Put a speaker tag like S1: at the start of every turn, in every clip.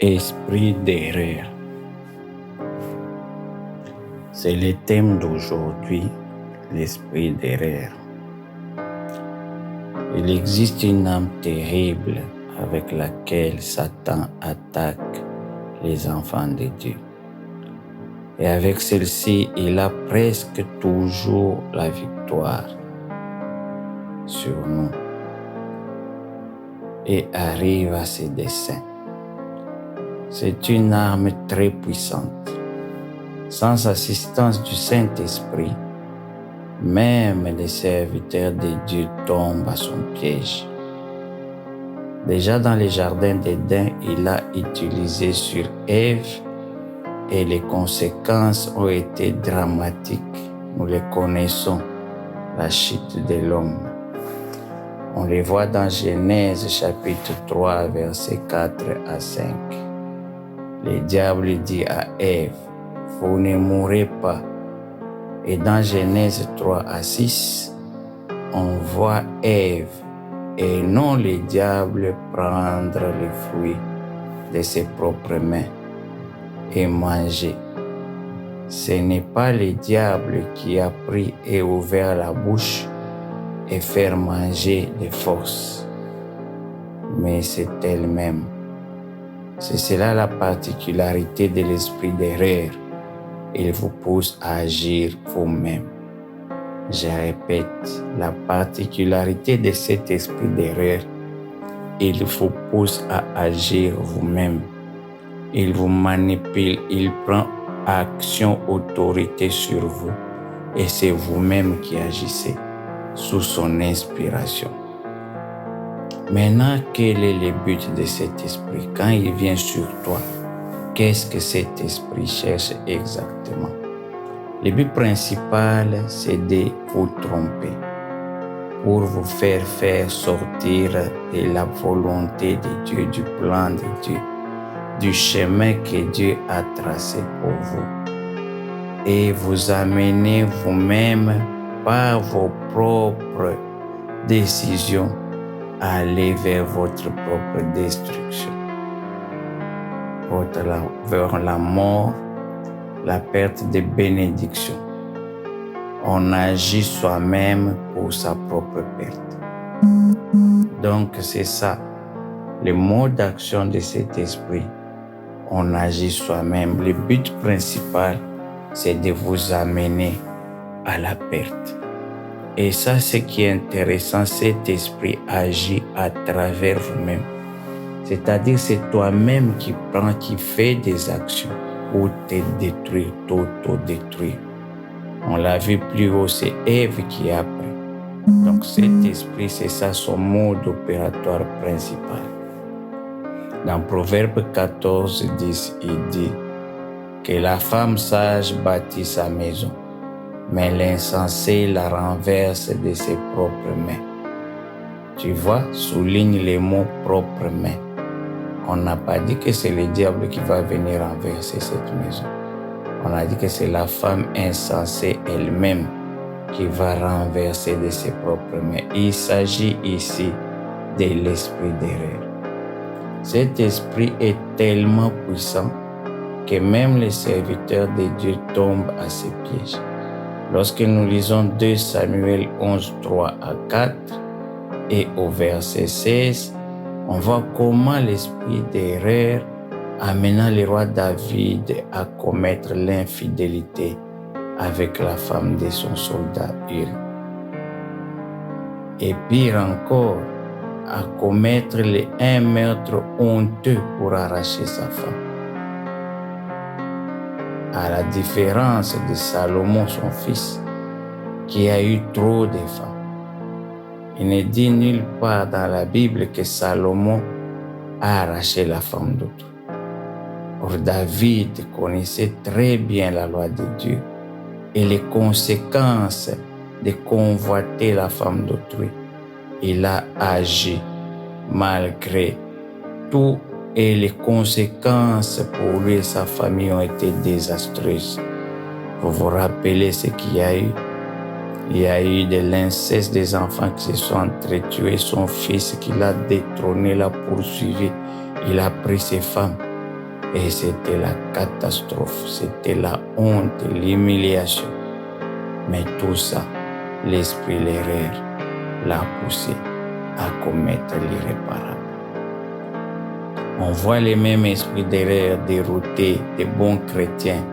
S1: Esprit d'erreur. C'est le thème d'aujourd'hui, l'esprit d'erreur. Il existe une âme terrible avec laquelle Satan attaque les enfants de Dieu. Et avec celle-ci, il a presque toujours la victoire sur nous et arrive à ses desseins. C'est une arme très puissante. Sans assistance du Saint-Esprit, même les serviteurs de Dieu tombent à son piège. Déjà dans le jardin d'Éden, il a utilisé sur Ève et les conséquences ont été dramatiques. Nous les connaissons, la chute de l'homme. On les voit dans Genèse chapitre 3, versets 4 à 5. Le diable dit à Ève, « Vous ne mourrez pas ». Et dans Genèse 3 à 6, on voit Ève et non le diable prendre les fruits de ses propres mains et manger. Ce n'est pas le diable qui a pris et ouvert la bouche et faire manger de force, mais c'est elle-même. C'est cela la particularité de l'esprit d'erreur. Il vous pousse à agir vous-même. Je répète, la particularité de cet esprit d'erreur, il vous pousse à agir vous-même. Il vous manipule, il prend action, autorité sur vous et c'est vous-même qui agissez sous son inspiration. Maintenant, quel est le but de cet esprit? Quand il vient sur toi, qu'est-ce que cet esprit cherche exactement? Le but principal, c'est de vous tromper, pour vous faire sortir de la volonté de Dieu, du plan de Dieu, du chemin que Dieu a tracé pour vous, et vous amener vous-même par vos propres décisions à aller vers votre propre destruction, vers la mort, la perte de bénédiction. On agit soi-même pour sa propre perte. Donc c'est ça, le mode d'action de cet esprit. On agit soi-même. Le but principal, c'est de vous amener à la perte. Et ça, ce qui est intéressant, cet esprit agit à travers vous-même. C'est-à-dire, c'est toi-même qui prends, qui fais des actions pour te détruire, t'auto-détruire. On l'a vu plus haut, c'est Ève qui a pris. Donc cet esprit, c'est ça son mode opératoire principal. Dans Proverbe 14, 10, il dit que la femme sage bâtit sa maison, mais l'insensé la renverse de ses propres mains. Tu vois, souligne les mots propres mains. On n'a pas dit que c'est le diable qui va venir renverser cette maison. On a dit que c'est la femme insensée elle-même qui va renverser de ses propres mains. Il s'agit ici de l'esprit d'erreur. Cet esprit est tellement puissant que même les serviteurs de Dieu tombent à ses pièges. Lorsque nous lisons 2 Samuel 11, 3 à 4 et au verset 16, on voit comment l'esprit d'erreur amena le roi David à commettre l'infidélité avec la femme de son soldat Uri. Et pire encore, à commettre un meurtre honteux pour arracher sa femme. À la différence de Salomon, son fils, qui a eu trop de femmes. Il n'est dit nulle part dans la Bible que Salomon a arraché la femme d'autrui. Or, David connaissait très bien la loi de Dieu et les conséquences de convoiter la femme d'autrui. Il a agi malgré tout et les conséquences pour lui et sa famille ont été désastreuses. Vous vous rappelez ce qu'il y a eu? Il y a eu de l'inceste des enfants qui se sont entretués. Son fils qui l'a détrôné, l'a poursuivi. Il a pris ses femmes. Et c'était la catastrophe, c'était la honte, l'humiliation. Mais tout ça, l'esprit l'erreur l'a poussé à commettre l'irréparable. On voit les mêmes esprits d'erreur dérouter des bons chrétiens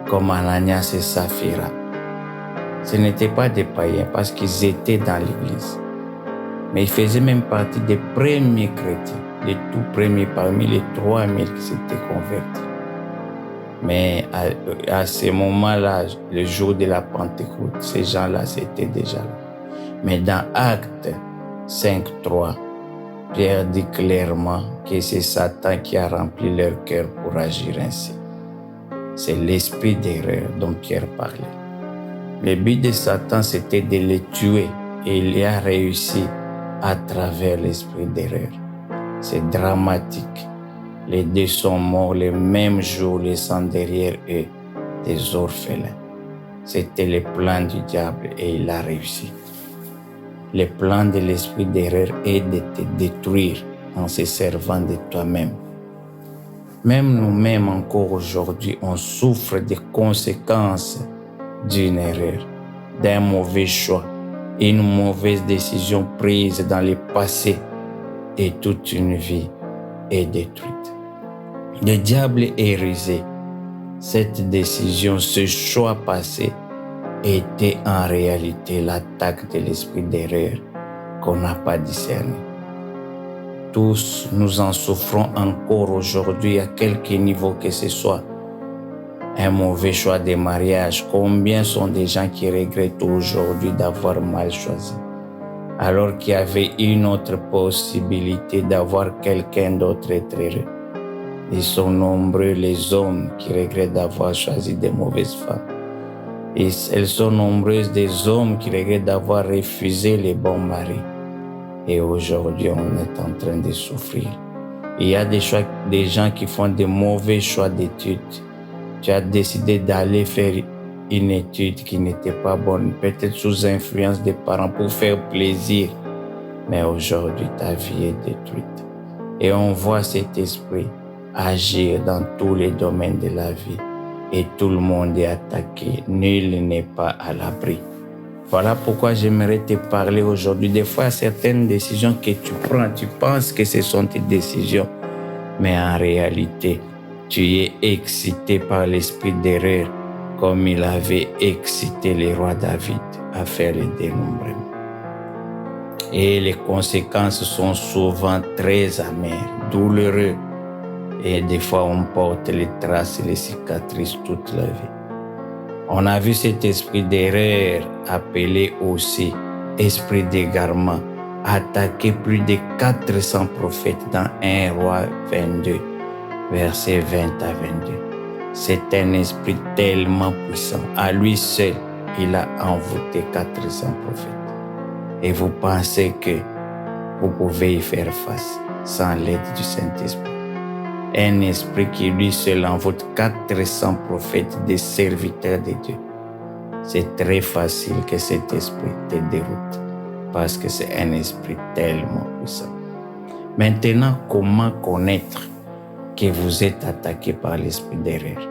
S1: comme Ananias et Saphira. Ce n'étaient pas des païens parce qu'ils étaient dans l'église, mais ils faisaient même partie des premiers chrétiens, les tout premiers parmi les 3000 qui s'étaient convertis. Mais à ce moment-là, le jour de la Pentecôte, ces gens-là, c'était déjà là. Mais dans Actes 5:3, Pierre dit clairement que c'est Satan qui a rempli leur cœur pour agir ainsi. C'est l'esprit d'erreur dont Pierre parlait. Le but de Satan, c'était de les tuer et il y a réussi à travers l'esprit d'erreur. C'est dramatique. Les deux sont morts le même jour, laissant derrière eux des orphelins. C'était le plan du diable et il a réussi. Le plan de l'esprit d'erreur est de te détruire en se servant de toi-même. Même nous-mêmes encore aujourd'hui, on souffre des conséquences d'une erreur, d'un mauvais choix, une mauvaise décision prise dans le passé et toute une vie est détruite. Le diable est rusé. Cette décision, ce choix passé était en réalité l'attaque de l'esprit d'erreur qu'on n'a pas discerné. Tous, nous en souffrons encore aujourd'hui à quelque niveau que ce soit. Un mauvais choix de mariage. Combien sont des gens qui regrettent aujourd'hui d'avoir mal choisi, alors qu'il y avait une autre possibilité d'avoir quelqu'un d'autre être heureux. Ils sont nombreux les hommes qui regrettent d'avoir choisi de mauvaises femmes. Et elles sont nombreuses des hommes qui regrettent d'avoir refusé les bons maris. Et aujourd'hui, on est en train de souffrir. Il y a des gens qui font de mauvais choix d'études. Tu as décidé d'aller faire une étude qui n'était pas bonne, peut-être sous influence des parents pour faire plaisir. Mais aujourd'hui, ta vie est détruite. Et on voit cet esprit agir dans tous les domaines de la vie. Et tout le monde est attaqué. Nul n'est pas à l'abri. Voilà pourquoi j'aimerais te parler aujourd'hui. Des fois, certaines décisions que tu prends, tu penses que ce sont tes décisions. Mais en réalité, tu es excité par l'esprit d'erreur, comme il avait excité le roi David à faire le dénombrement. Et les conséquences sont souvent très amères, douloureuses. Et des fois, on porte les traces et les cicatrices toute la vie. On a vu cet esprit d'erreur, appelé aussi esprit d'égarement, attaquer plus de 400 prophètes dans 1 Roi 22, versets 20 à 22. C'est un esprit tellement puissant. À lui seul, il a envoûté 400 prophètes. Et vous pensez que vous pouvez y faire face sans l'aide du Saint-Esprit. Un esprit qui lui seul envoûte 400 prophètes, des serviteurs de Dieu. C'est très facile que cet esprit te déroute parce que c'est un esprit tellement puissant. Maintenant, comment connaître que vous êtes attaqué par l'esprit d'erreur?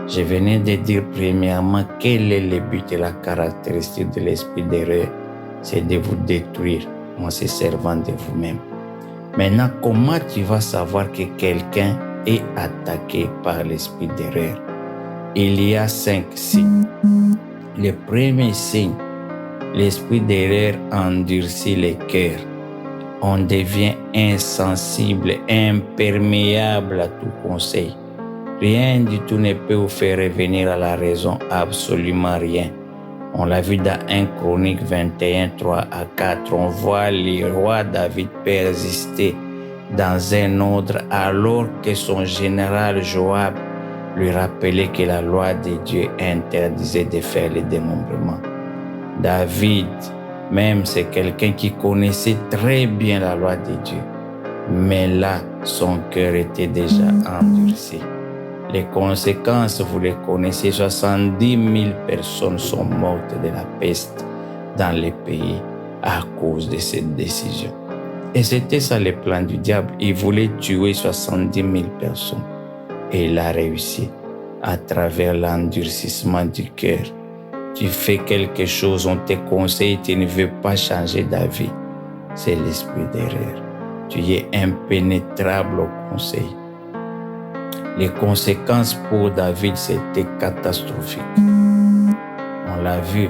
S1: Je venais de dire premièrement quel est le but et la caractéristique de l'esprit d'erreur. C'est de vous détruire en se servant de vous-même. Maintenant, comment tu vas savoir que quelqu'un est attaqué par l'esprit d'erreur? Il y a 5 signes. Le premier signe, l'esprit d'erreur endurcit les cœurs. On devient insensible, imperméable à tout conseil. Rien du tout ne peut vous faire revenir à la raison, absolument rien. On l'a vu dans 1 Chronique 21, 3 à 4. On voit le roi David persister dans un ordre alors que son général Joab lui rappelait que la loi de Dieu interdisait de faire le dénombrement. David, même, c'est quelqu'un qui connaissait très bien la loi de Dieu. Mais là, son cœur était déjà endurci. Les conséquences, vous les connaissez, 70 000 personnes sont mortes de la peste dans les pays à cause de cette décision. Et c'était ça le plan du diable. Il voulait tuer 70 000 personnes. Et il a réussi à travers l'endurcissement du cœur. Tu fais quelque chose, on te conseille, tu ne veux pas changer d'avis. C'est l'esprit d'erreur. Tu es impénétrable au conseil. Les conséquences pour David, c'était catastrophique. On l'a vu.